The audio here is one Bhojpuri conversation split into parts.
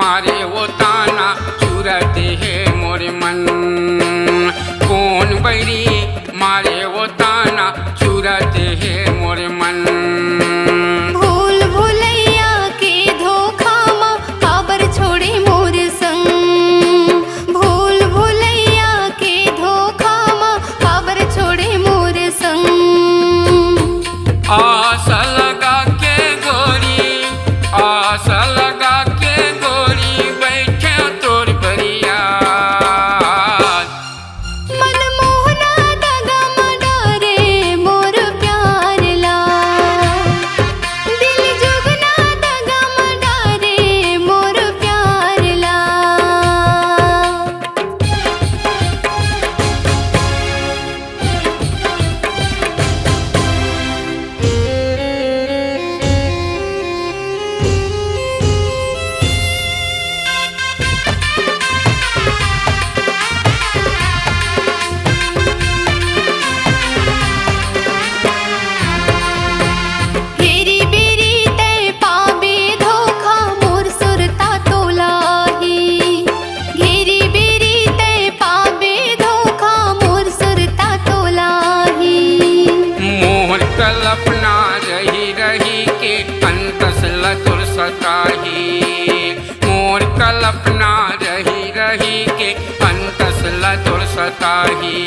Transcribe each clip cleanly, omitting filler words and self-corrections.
मारे वो ताना चुरते है मोर मन। कौन बैरी मारे वो ताना चुरते है मोर मन। भूल भुलैया के धोखा मा काबर छोड़े मोर संग। भूल भुलैया के धोखा मा काबर छोड़े मोर संग। आस लगा के गोरी, आस लगा के गोरी बैठे तोर बरिया। मनमोहना दगा मडारे मोर प्यार ला। दिल जुगना दगा मडारे मोर प्यार ला। हेरी बेरी तै पाबे धोखा मोर सुरता तोलाही। घेरी बेरी तै पाबे धोखा मोर सुरता तोलाही। मोर कल्पना रही रही के अंतस लतुर सताही। मोर कल्पना रही रही के अंतस लतुर सताही।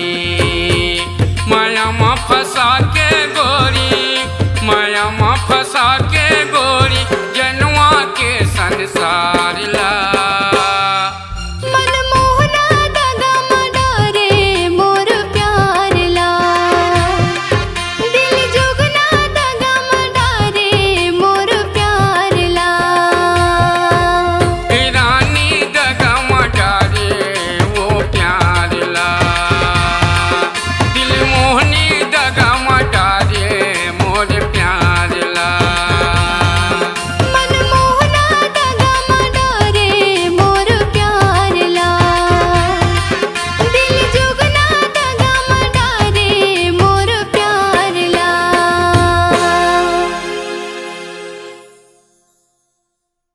माया में फंसा के गोरी, माया में फंसा के गोरी